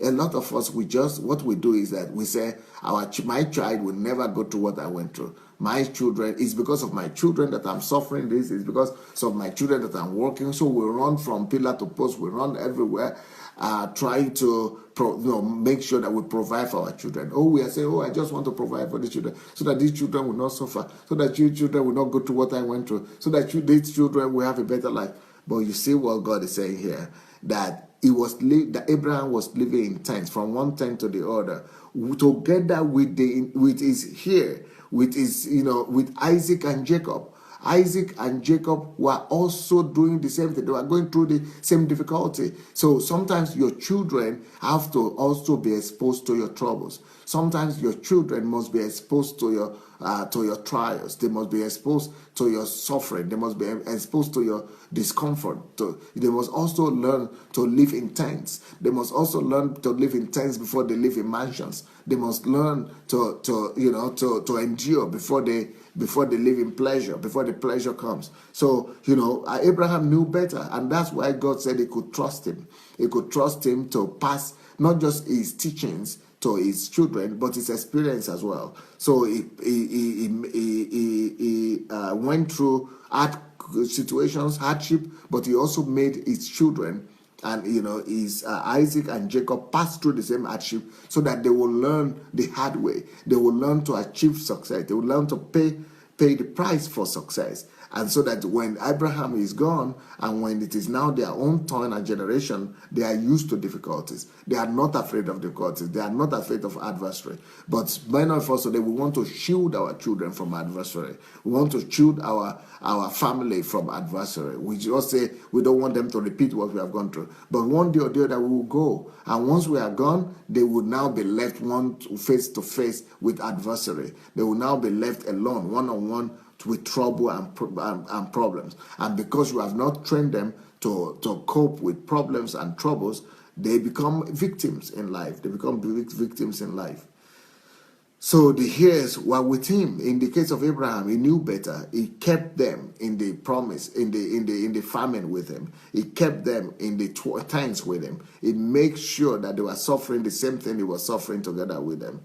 A lot of us, what we do is that we say, my child will never go through what I went through. My children, it's because of my children that I'm suffering this. It's because of my children that I'm working. So we run from pillar to post. We run everywhere, trying to make sure that we provide for our children. We are saying, I just want to provide for the children so that these children will not suffer, so that your children will not go through what I went through, so that these children will have a better life. But you see what God is saying here, that that Abraham was living in tents from one tent to the other, together with Isaac and Jacob. Isaac and Jacob were also doing the same thing. They were going through the same difficulty. So sometimes your children have to also be exposed to your troubles. Sometimes your children must be exposed to your trials. They must be exposed to your suffering. They must be exposed to your discomfort. They must also learn to live in tents. They must also learn to live in tents before they live in mansions. They must learn to endure before they live in pleasure, before the pleasure comes. So, Abraham knew better, and that's why God said he could trust him. He could trust him to pass not just his teachings to his children, but his experience as well. So he went through hard situations, hardship, but he also made his children and his Isaac and Jacob pass through the same hardship, so that they will learn the hard way. They will learn to achieve success. They will learn to pay the price for success. And so that when Abraham is gone, and when it is now their own turn and generation, they are used to difficulties. They are not afraid of difficulties. They are not afraid of adversary. But many of us today, we want to shield our children from adversary. We want to shield our family from adversary. We just say we don't want them to repeat what we have gone through. But one day or the other, we will go. And once we are gone, they will now be left face to face with adversary. They will now be left alone, one-on-one, with trouble and problems. And because you have not trained them to cope with problems and troubles, they become victims in life. So the heirs were with him. In the case of Abraham, he knew better. He kept them in the promise, in the famine with him. He kept them in the tents with him. He made sure that they were suffering the same thing he was suffering together with them.